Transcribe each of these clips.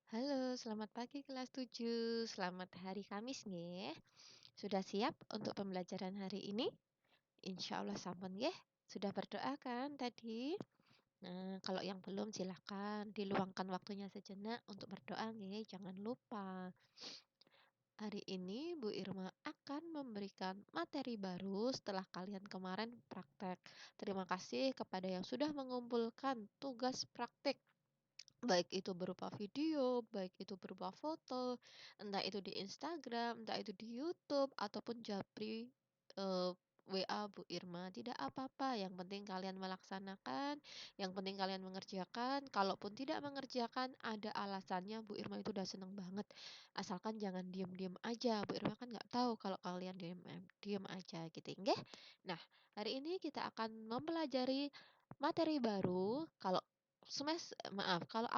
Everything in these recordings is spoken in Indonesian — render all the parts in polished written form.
Halo, selamat pagi kelas 7. Selamat hari Kamis nggih. Sudah siap untuk pembelajaran hari ini? Insya Allah sampun nggih. Sudah berdoa kan tadi? Nah, kalau yang belum silahkan diluangkan waktunya sejenak untuk berdoa nggih, jangan lupa. Hari ini Bu Irma akan memberikan materi baru setelah kalian kemarin praktek. Terima kasih kepada yang sudah mengumpulkan tugas praktek. Baik itu berupa video, baik itu berupa foto, entah itu di Instagram, entah itu di YouTube, ataupun japri WA Bu Irma. Tidak apa-apa, yang penting kalian melaksanakan, yang penting kalian mengerjakan. Kalaupun tidak mengerjakan, ada alasannya. Bu Irma itu udah seneng banget. Asalkan jangan diem-diem aja. Bu Irma kan nggak tahu kalau kalian diem aja gitu, nggih. Nah, hari ini kita akan mempelajari materi baru. Kalau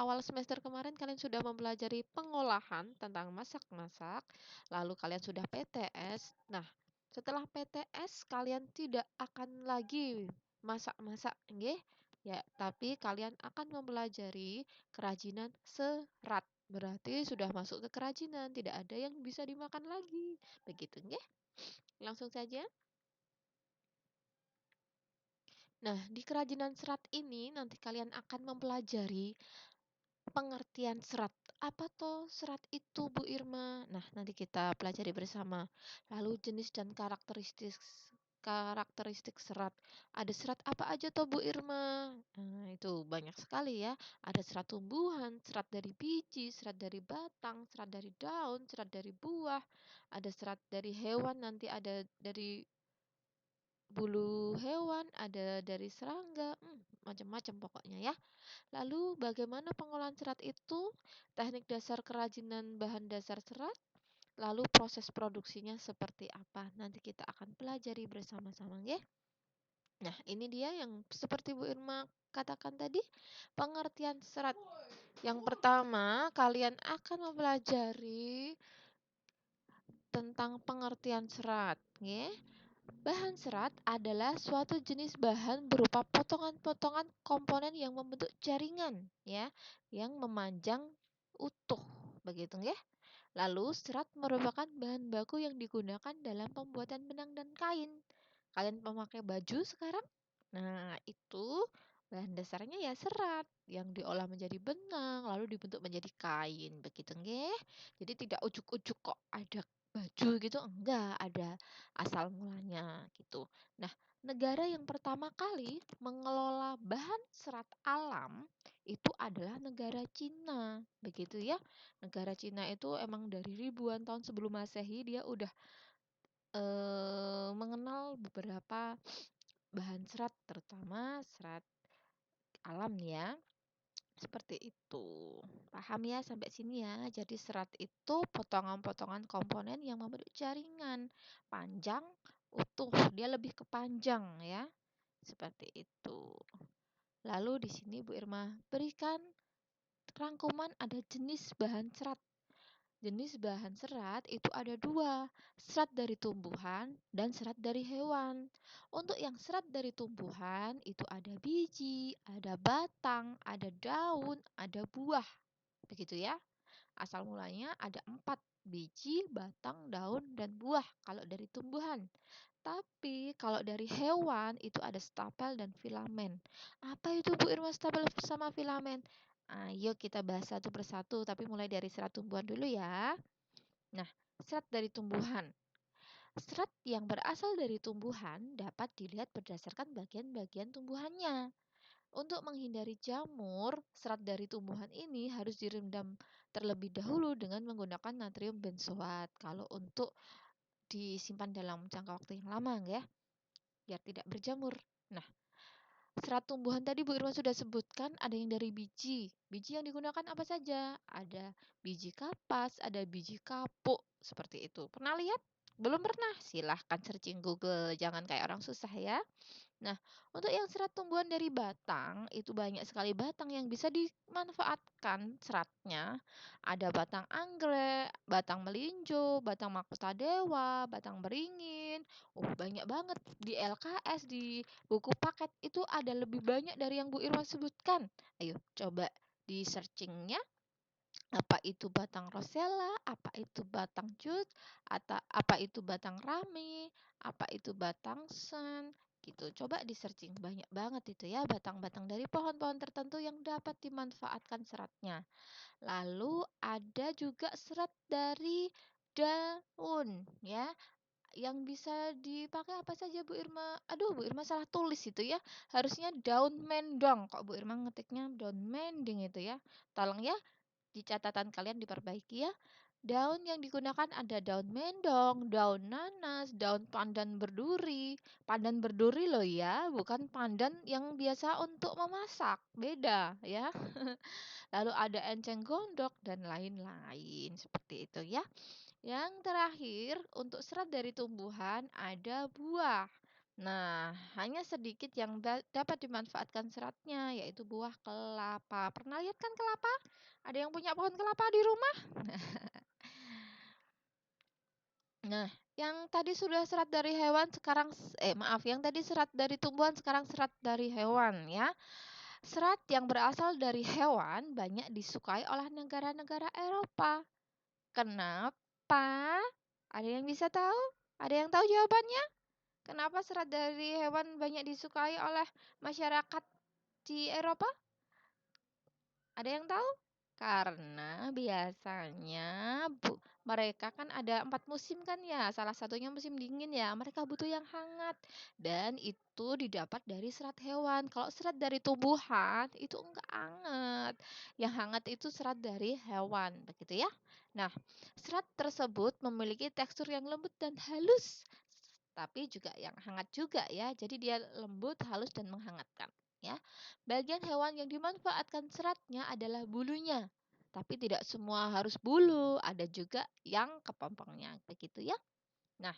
awal semester kemarin kalian sudah mempelajari pengolahan tentang masak-masak, lalu kalian sudah PTS. Nah, setelah PTS kalian tidak akan lagi masak-masak, nggih? Ya, tapi kalian akan mempelajari kerajinan serat. Berarti sudah masuk ke kerajinan, tidak ada yang bisa dimakan lagi. Begitu, nggih? Langsung saja. Nah, di kerajinan serat ini nanti kalian akan mempelajari pengertian serat. Apa toh serat itu, Bu Irma? Nah, nanti kita pelajari bersama. Lalu jenis dan karakteristik karakteristik serat. Ada serat apa aja toh, Bu Irma? Nah, itu banyak sekali ya. Ada serat tumbuhan, serat dari biji, serat dari batang, serat dari daun, serat dari buah. Ada serat dari hewan, nanti ada dari bulu hewan, ada dari serangga, macam-macam pokoknya ya. Lalu bagaimana pengolahan serat itu? Teknik dasar kerajinan bahan dasar serat, lalu proses produksinya seperti apa? Nanti kita akan pelajari bersama-sama ya. Nah, ini dia yang seperti Bu Irma katakan tadi, pengertian serat. Yang pertama, kalian akan mempelajari tentang pengertian serat, ya. Bahan serat adalah suatu jenis bahan berupa potongan-potongan komponen yang membentuk jaringan, ya, yang memanjang utuh, begitu ya. Lalu serat merupakan bahan baku yang digunakan dalam pembuatan benang dan kain. Kalian memakai baju sekarang? Nah, itu bahan dasarnya ya serat yang diolah menjadi benang lalu dibentuk menjadi kain, begitu nggih. Jadi tidak ujuk-ujuk kok ada baju gitu, enggak, ada asal mulanya gitu. Nah, negara yang pertama kali mengelola bahan serat alam itu adalah negara Cina, begitu ya. Negara Cina itu emang dari ribuan tahun sebelum Masehi dia udah mengenal beberapa bahan serat, terutama serat alam ya. Seperti itu. Paham ya sampai sini ya. Jadi serat itu potongan-potongan komponen yang membentuk jaringan panjang, utuh. Dia lebih ke panjang ya. Seperti itu. Lalu di sini Bu Irma berikan rangkuman ada jenis bahan serat. Jenis bahan serat itu ada dua, serat dari tumbuhan dan serat dari hewan. Untuk yang serat dari tumbuhan itu ada biji, ada batang, ada daun, ada buah. Begitu ya. Asal mulanya ada 4, biji, batang, daun, dan buah kalau dari tumbuhan. Tapi kalau dari hewan itu ada stapel dan filamen. Apa itu Bu Irma stapel sama filamen? Ayo kita bahas satu persatu, tapi mulai dari serat tumbuhan dulu ya. Nah, serat dari tumbuhan. Serat yang berasal dari tumbuhan dapat dilihat berdasarkan bagian-bagian tumbuhannya. Untuk menghindari jamur, serat dari tumbuhan ini harus direndam terlebih dahulu dengan menggunakan natrium benzoat. Kalau untuk disimpan dalam jangka waktu yang lama ya, biar tidak berjamur. Nah, serat tumbuhan tadi Bu Irma sudah sebutkan ada yang dari biji. Biji yang digunakan apa saja? Ada biji kapas, ada biji kapuk, seperti itu. Pernah lihat? Belum pernah? Silahkan searching Google, jangan kayak orang susah ya. Nah, untuk yang serat tumbuhan dari batang, itu banyak sekali batang yang bisa dimanfaatkan seratnya. Ada batang anggrek, batang melinjo, batang mahkota batang beringin. Oh, banyak banget di LKS, di buku paket itu ada lebih banyak dari yang Bu Irma sebutkan. Ayo, coba di searchingnya. Apa itu batang rosella, apa itu batang jut, atau apa itu batang rami, apa itu batang sen, gitu. Coba di searching, banyak banget itu ya batang-batang dari pohon-pohon tertentu yang dapat dimanfaatkan seratnya. Lalu ada juga serat dari daun ya, yang bisa dipakai apa saja Bu Irma? Aduh, Bu Irma salah tulis itu ya. Harusnya daun mendong. Kok Bu Irma ngetiknya daun mending itu ya. Tolong ya di catatan kalian diperbaiki ya. Daun yang digunakan ada daun mendong, daun nanas, daun pandan berduri. Pandan berduri loh ya, bukan pandan yang biasa untuk memasak. Beda ya. Lalu ada enceng gondok dan lain-lain. Seperti itu ya. Yang terakhir, untuk serat dari tumbuhan ada buah. Nah, hanya sedikit yang dapat dimanfaatkan seratnya, yaitu buah kelapa. Pernah lihat kan kelapa? Ada yang punya pohon kelapa di rumah? Nah, yang tadi sudah serat dari hewan, sekarang maaf, yang tadi serat dari tumbuhan, sekarang serat dari hewan ya. Serat yang berasal dari hewan banyak disukai oleh negara-negara Eropa. Kenapa? Ada yang bisa tahu? Ada yang tahu jawabannya? Kenapa serat dari hewan banyak disukai oleh masyarakat di Eropa? Ada yang tahu? Karena biasanya mereka kan ada 4 musim kan ya. Salah satunya musim dingin ya. Mereka butuh yang hangat. Dan itu didapat dari serat hewan. Kalau serat dari tumbuhan itu enggak hangat. Yang hangat itu serat dari hewan. Begitu ya. Nah, serat tersebut memiliki tekstur yang lembut dan halus. Tapi juga yang hangat juga ya. Jadi dia lembut, halus, dan menghangatkan. Ya. Bagian hewan yang dimanfaatkan seratnya adalah bulunya. Tapi tidak semua harus bulu, ada juga yang kepompongnya, begitu ya. Nah,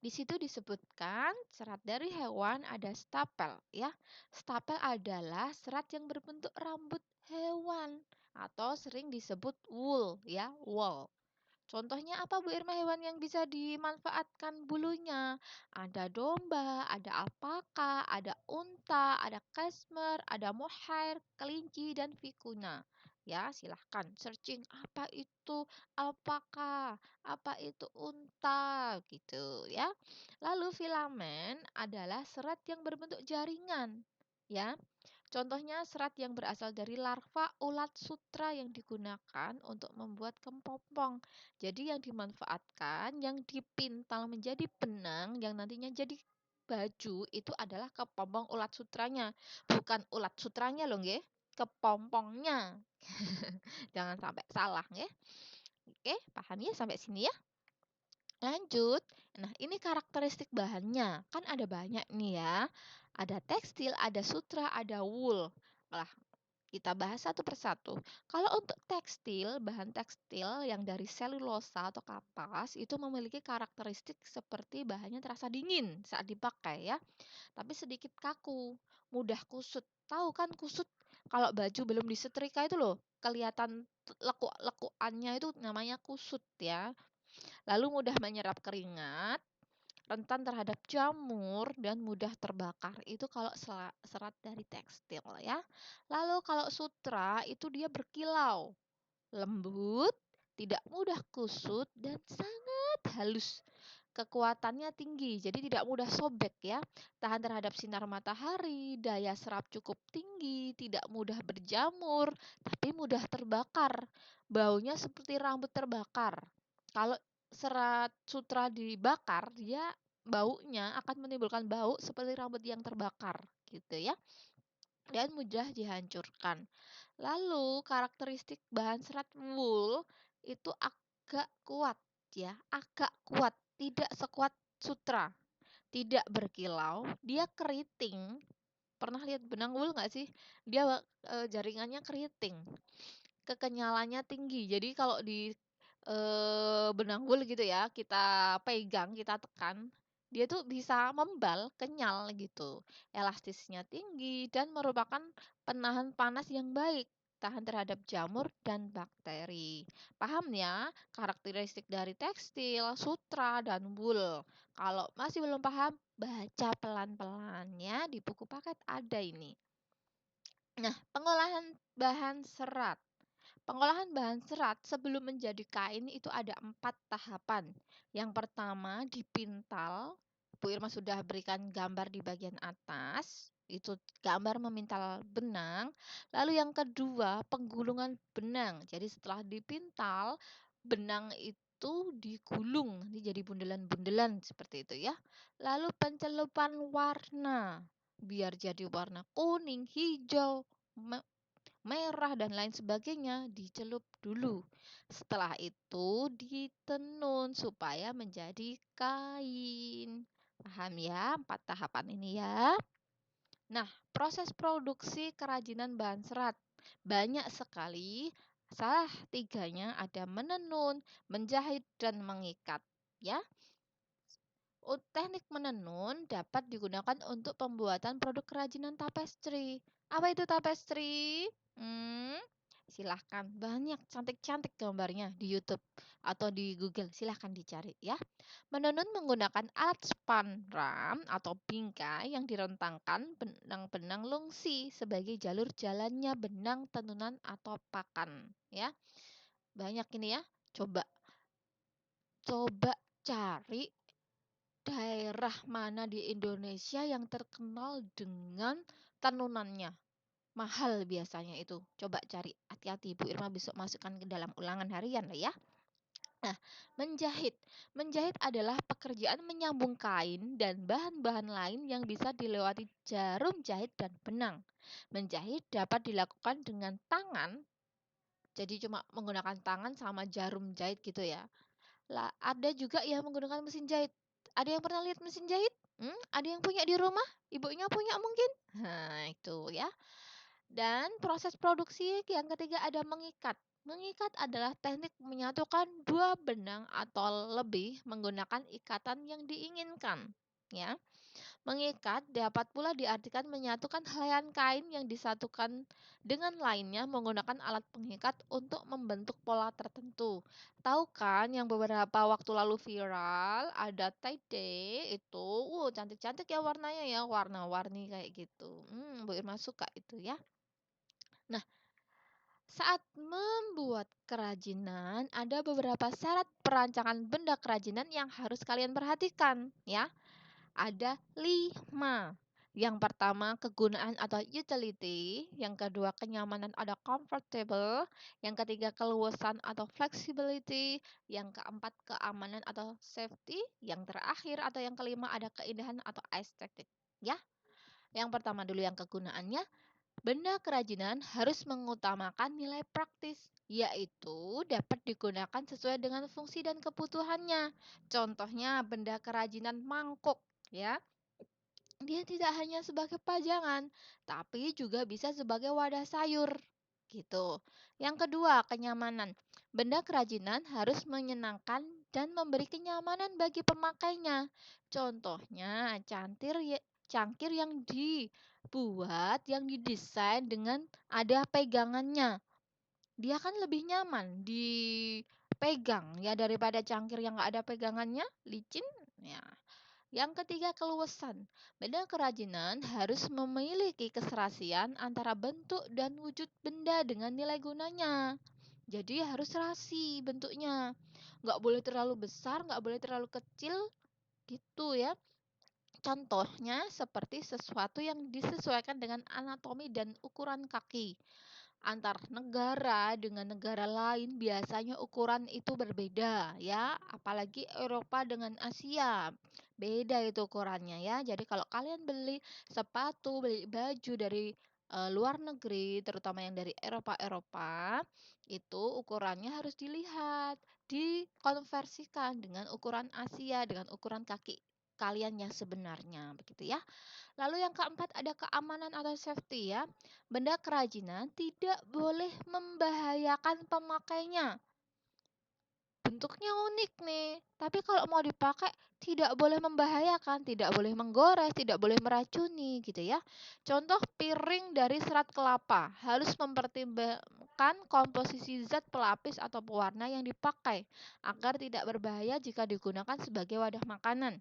di situ disebutkan serat dari hewan ada stapel ya. Stapel adalah serat yang berbentuk rambut hewan atau sering disebut wool ya, wool. Contohnya apa Bu Irma hewan yang bisa dimanfaatkan bulunya? Ada domba, ada alpaka, ada unta, ada cashmere, ada mohair, kelinci, dan vicuna. Ya, silahkan searching apa itu alpaka, apa itu unta, gitu ya. Lalu filamen adalah serat yang berbentuk jaringan. Ya, contohnya serat yang berasal dari larva ulat sutra yang digunakan untuk membuat kepompong. Jadi yang dimanfaatkan, yang dipintal menjadi benang, yang nantinya jadi baju itu adalah kepompong ulat sutranya. Bukan ulat sutranya loh nggih, kepompongnya. Jangan sampai salah nggih. Oke, paham ya sampai sini ya? Lanjut. Nah, ini karakteristik bahannya. Kan ada banyak nih ya. Ada tekstil, ada sutra, ada wool. Lah, kita bahas satu persatu. Kalau untuk tekstil, bahan tekstil yang dari selulosa atau kapas itu memiliki karakteristik seperti bahannya terasa dingin saat dipakai ya, tapi sedikit kaku, mudah kusut. Tahu kan kusut kalau baju belum disetrika itu loh, kelihatan lekuk-lekukannya itu namanya kusut ya. Lalu mudah menyerap keringat, rentan terhadap jamur dan mudah terbakar. Itu kalau serat dari tekstil ya. Lalu kalau sutra itu dia berkilau, lembut, tidak mudah kusut dan sangat halus. Kekuatannya tinggi, jadi tidak mudah sobek ya. Tahan terhadap sinar matahari, daya serap cukup tinggi, tidak mudah berjamur, tapi mudah terbakar. Baunya seperti rambut terbakar. Kalau serat sutra dibakar, dia baunya akan menimbulkan bau seperti rambut yang terbakar, gitu ya. Dan mudah dihancurkan. Lalu karakteristik bahan serat wool itu agak kuat ya, agak kuat, tidak sekuat sutra, tidak berkilau, dia keriting. Pernah lihat benang wool nggak sih? Dia jaringannya keriting, kekenyalannya tinggi. Jadi kalau di benang wool gitu ya, kita pegang, kita tekan, dia tuh bisa membal, kenyal gitu. Elastisnya tinggi dan merupakan penahan panas yang baik, tahan terhadap jamur dan bakteri. Paham ya karakteristik dari tekstil, sutra, dan wool? Kalau masih belum paham, baca pelan-pelan ya, di buku paket ada ini. Nah, pengolahan bahan serat. Pengolahan bahan serat sebelum menjadi kain itu ada 4 tahapan. Yang pertama dipintal. Bu Irma sudah berikan gambar di bagian atas. Itu gambar memintal benang. Lalu yang kedua penggulungan benang. Jadi setelah dipintal, benang itu digulung. Ini jadi bundelan-bundelan seperti itu ya. Lalu pencelupan warna. Biar jadi warna kuning, hijau, merah dan lain sebagainya dicelup dulu. Setelah itu ditenun supaya menjadi kain. Paham ya 4 tahapan ini ya? Nah, proses produksi kerajinan bahan serat banyak sekali. Salah tiganya ada menenun, menjahit, dan mengikat. Ya, teknik menenun dapat digunakan untuk pembuatan produk kerajinan tapestri. Apa itu tapestri? Hmm, silahkan, banyak cantik-cantik gambarnya di YouTube atau di Google. Silahkan dicari ya. Menenun menggunakan alat spanram atau bingkai yang direntangkan benang-benang lungsi sebagai jalur jalannya benang tenunan atau pakan. Ya, banyak ini ya. Coba coba cari daerah mana di Indonesia yang terkenal dengan tenunannya? Mahal biasanya itu. Coba cari, hati-hati Bu Irma besok masukkan ke dalam ulangan harian lah ya. Nah, menjahit. Menjahit adalah pekerjaan menyambung kain dan bahan-bahan lain yang bisa dilewati jarum jahit dan benang. Menjahit dapat dilakukan dengan tangan, jadi cuma menggunakan tangan sama jarum jahit gitu ya. Lah, ada juga yang menggunakan mesin jahit. Ada yang pernah lihat mesin jahit? Ada yang punya di rumah? Ibunya punya mungkin? Nah, itu ya. Dan proses produksi yang ketiga ada mengikat. Mengikat adalah teknik menyatukan dua benang atau lebih menggunakan ikatan yang diinginkan. Ya. Mengikat dapat pula diartikan menyatukan helaian kain yang disatukan dengan lainnya menggunakan alat pengikat untuk membentuk pola tertentu. Tahu kan yang beberapa waktu lalu viral ada tie-dye itu, cantik-cantik ya warnanya ya, warna-warni kayak gitu. Bu Irma suka itu ya. Nah, saat membuat kerajinan ada beberapa syarat perancangan benda kerajinan yang harus kalian perhatikan ya. Ada 5. Yang pertama kegunaan atau utility, yang kedua kenyamanan ada comfortable, yang ketiga keluasan atau flexibility, yang keempat keamanan atau safety, yang terakhir atau yang kelima ada keindahan atau estetik. Ya, yang pertama dulu yang kegunaannya, benda kerajinan harus mengutamakan nilai praktis, yaitu dapat digunakan sesuai dengan fungsi dan kebutuhannya. Contohnya benda kerajinan mangkuk, ya. Dia tidak hanya sebagai pajangan, tapi juga bisa sebagai wadah sayur. Gitu. Yang kedua, kenyamanan. Benda kerajinan harus menyenangkan dan memberi kenyamanan bagi pemakainya. Contohnya, cangkir yang dibuat, yang didesain dengan ada pegangannya. Dia kan lebih nyaman dipegang ya daripada cangkir yang nggak ada pegangannya, licin. Ya. Yang ketiga, keluasan. Benda kerajinan harus memiliki keserasian antara bentuk dan wujud benda dengan nilai gunanya. Jadi harus serasi bentuknya. Nggak boleh terlalu besar, nggak boleh terlalu kecil, gitu ya. Contohnya seperti sesuatu yang disesuaikan dengan anatomi dan ukuran kaki. Antar negara dengan negara lain biasanya ukuran itu berbeda ya, apalagi Eropa dengan Asia. Beda itu ukurannya ya. Jadi kalau kalian beli sepatu, beli baju dari luar negeri, terutama yang dari Eropa-Eropa, itu ukurannya harus dilihat, dikonversikan dengan ukuran Asia, dengan ukuran kaki kalian yang sebenarnya, begitu ya. Lalu yang keempat ada keamanan atau safety ya. Benda kerajinan tidak boleh membahayakan pemakainya. Bentuknya unik nih, tapi kalau mau dipakai tidak boleh membahayakan, tidak boleh menggores, tidak boleh meracuni gitu ya. Contoh piring dari serat kelapa harus mempertimbangkan komposisi zat pelapis atau pewarna yang dipakai agar tidak berbahaya jika digunakan sebagai wadah makanan.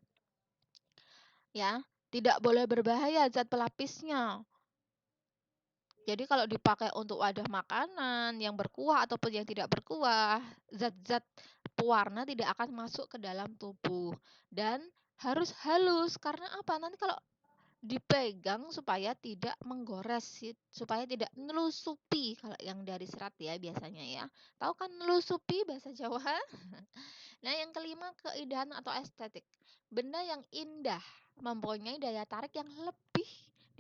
Ya, tidak boleh berbahaya zat pelapisnya. Jadi kalau dipakai untuk wadah makanan yang berkuah ataupun yang tidak berkuah, zat-zat pewarna tidak akan masuk ke dalam tubuh dan harus halus. Karena apa? Nanti kalau dipegang supaya tidak menggores, supaya tidak nelusupi kalau yang dari serat ya biasanya ya. Tahu kan nelusupi bahasa Jawa? Nah, yang kelima keindahan atau estetik. Benda yang indah mempunyai daya tarik yang lebih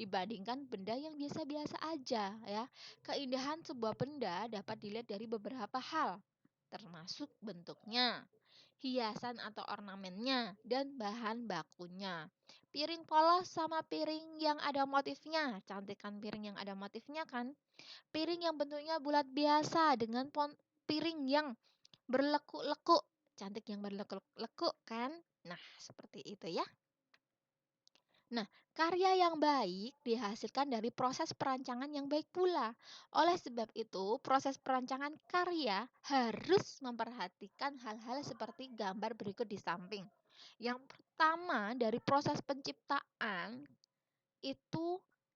dibandingkan benda yang biasa-biasa aja ya. Keindahan sebuah benda dapat dilihat dari beberapa hal, termasuk bentuknya, hiasan atau ornamennya, dan bahan bakunya. Piring polos sama piring yang ada motifnya. Cantik kan piring yang ada motifnya kan? Piring yang bentuknya bulat biasa dengan piring yang berlekuk-lekuk. Cantik yang berlekuk-lekuk kan? Nah, seperti itu ya. Nah, karya yang baik dihasilkan dari proses perancangan yang baik pula. Oleh sebab itu, proses perancangan karya harus memperhatikan hal-hal seperti gambar berikut di samping. Yang pertama, dari proses penciptaan itu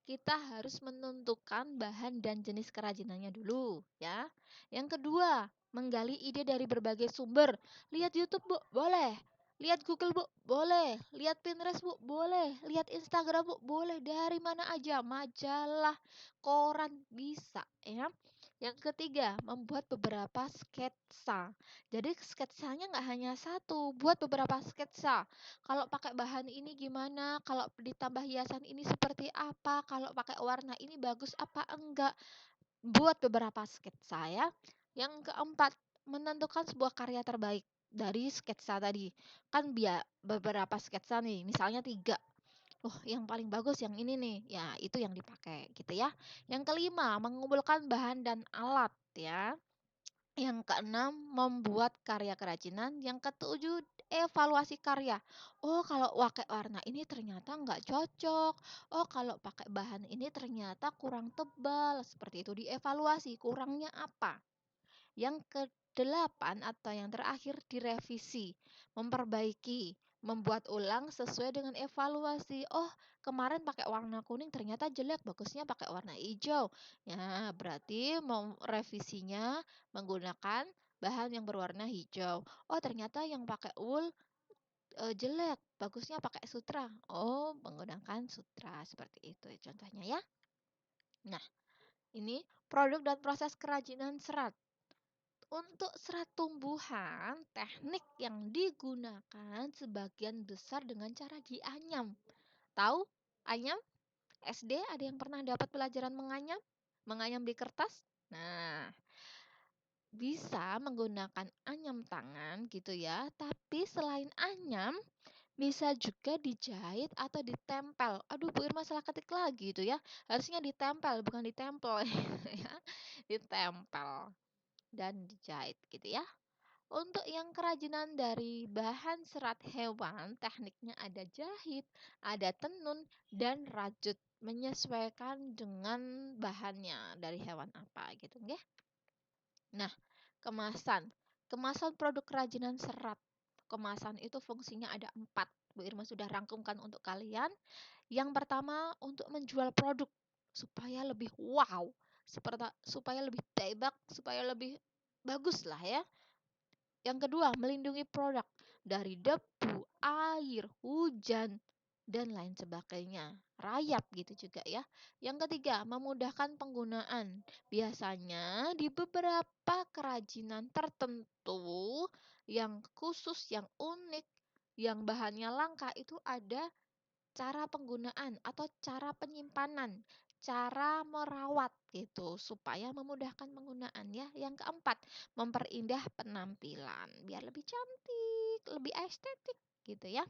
kita harus menentukan bahan dan jenis kerajinannya dulu ya. Yang kedua, menggali ide dari berbagai sumber. Lihat YouTube, Bu, boleh. Lihat Google, Bu, boleh. Lihat Pinterest, Bu, boleh. Lihat Instagram, Bu, boleh. Dari mana aja, majalah, koran bisa ya. Yang ketiga, membuat beberapa sketsa. Jadi sketsanya nggak hanya satu, buat beberapa sketsa. Kalau pakai bahan ini gimana, kalau ditambah hiasan ini seperti apa, kalau pakai warna ini bagus apa enggak. Buat beberapa sketsa ya. Yang keempat, menentukan sebuah karya terbaik dari sketsa tadi. Kan biar beberapa sketsa nih, misalnya 3. Oh, yang paling bagus yang ini nih. Ya, itu yang dipakai gitu ya. Yang kelima, mengumpulkan bahan dan alat ya. Yang keenam, membuat karya kerajinan. Yang ketujuh, evaluasi karya. Oh, kalau pakai warna ini ternyata nggak cocok. Oh, kalau pakai bahan ini ternyata kurang tebal. Seperti itu, dievaluasi kurangnya apa. Yang kedelapan atau yang terakhir, direvisi, memperbaiki, membuat ulang sesuai dengan evaluasi. Oh, kemarin pakai warna kuning ternyata jelek, bagusnya pakai warna hijau. Ya, berarti mau revisinya menggunakan bahan yang berwarna hijau. Oh, ternyata yang pakai wool jelek, bagusnya pakai sutra. Oh, menggunakan sutra seperti itu contohnya ya. Nah, ini produk dan proses kerajinan serat. Untuk serat tumbuhan, teknik yang digunakan sebagian besar dengan cara dianyam. Tahu anyam? SD ada yang pernah dapat pelajaran menganyam? Menganyam di kertas? Nah, bisa menggunakan anyam tangan gitu ya. Tapi selain anyam, bisa juga dijahit atau ditempel. Aduh, Bu Irma salah ketik lagi itu ya. Harusnya ditempel, bukan ditempel ya. Ditempel dan dijahit gitu ya. Untuk yang kerajinan dari bahan serat hewan, tekniknya ada jahit, ada tenun, dan rajut, menyesuaikan dengan bahannya dari hewan apa gitu nggih. Nah, kemasan. Kemasan produk kerajinan serat. Kemasan itu fungsinya ada 4. Bu Irma sudah rangkumkan untuk kalian. Yang pertama untuk menjual produk supaya lebih wow, supaya lebih hebat, supaya lebih bagus lah ya. Yang kedua, melindungi produk dari debu, air, hujan, dan lain sebagainya. Rayap gitu juga ya. Yang ketiga, memudahkan penggunaan. Biasanya di beberapa kerajinan tertentu yang khusus, yang unik, yang bahannya langka itu ada cara penggunaan atau cara penyimpanan, cara merawat gitu supaya memudahkan penggunaan ya. Yang keempat, memperindah penampilan biar lebih cantik, lebih estetik gitu ya.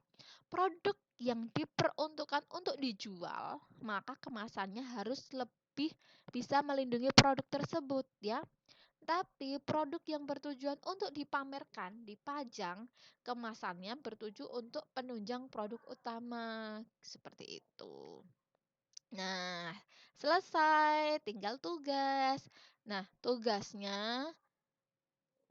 Produk yang diperuntukkan untuk dijual, maka kemasannya harus lebih bisa melindungi produk tersebut ya. Tapi produk yang bertujuan untuk dipamerkan, dipajang, kemasannya bertuju untuk penunjang produk utama. Seperti itu. Nah, selesai, tinggal tugas. Nah, tugasnya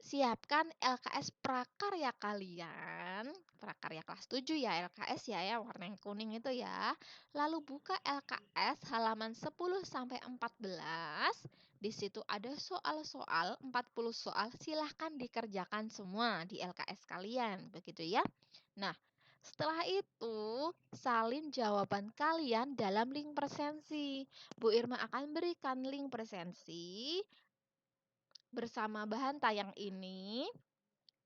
siapkan LKS prakarya kalian prakarya kelas 7 ya, LKS ya, warna yang kuning itu ya. Lalu buka LKS halaman 10 sampai 14. Di situ ada soal-soal, 40 soal, silahkan dikerjakan semua di LKS kalian, begitu ya. Nah, setelah itu salin jawaban kalian dalam link presensi. Bu Irma akan berikan link presensi bersama bahan tayang ini.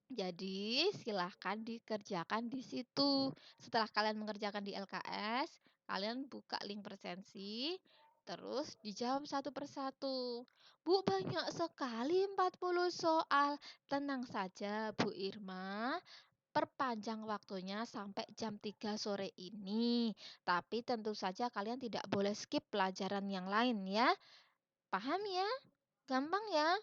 Jadi, silahkan dikerjakan di situ. Setelah kalian mengerjakan di LKS, kalian buka link presensi, terus dijawab satu persatu. Bu, banyak sekali 40 soal. Tenang saja, Bu Irma. Perpanjang waktunya sampai jam 3 sore ini. Tapi tentu saja kalian tidak boleh skip pelajaran yang lain ya. Paham ya? Gampang ya?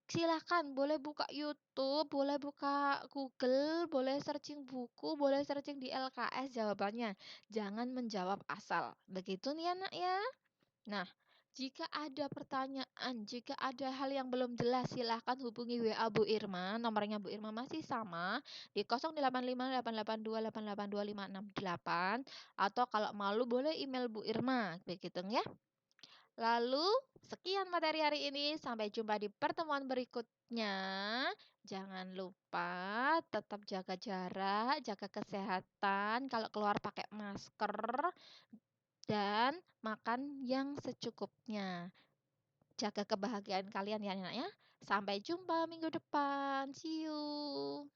Silahkan, boleh buka YouTube, boleh buka Google, boleh searching buku, boleh searching di LKS jawabannya. Jangan menjawab asal. Begitu nih anak ya. Nah, jika ada pertanyaan, jika ada hal yang belum jelas, silahkan hubungi WA Bu Irma. Nomornya Bu Irma masih sama di 085882882568. Atau kalau malu boleh email Bu Irma. Begitu ya. Lalu, sekian materi hari ini. Sampai jumpa di pertemuan berikutnya. Jangan lupa tetap jaga jarak, jaga kesehatan. Kalau keluar pakai masker dan makan yang secukupnya. Jaga kebahagiaan kalian ya anak ya. Sampai jumpa minggu depan. See you.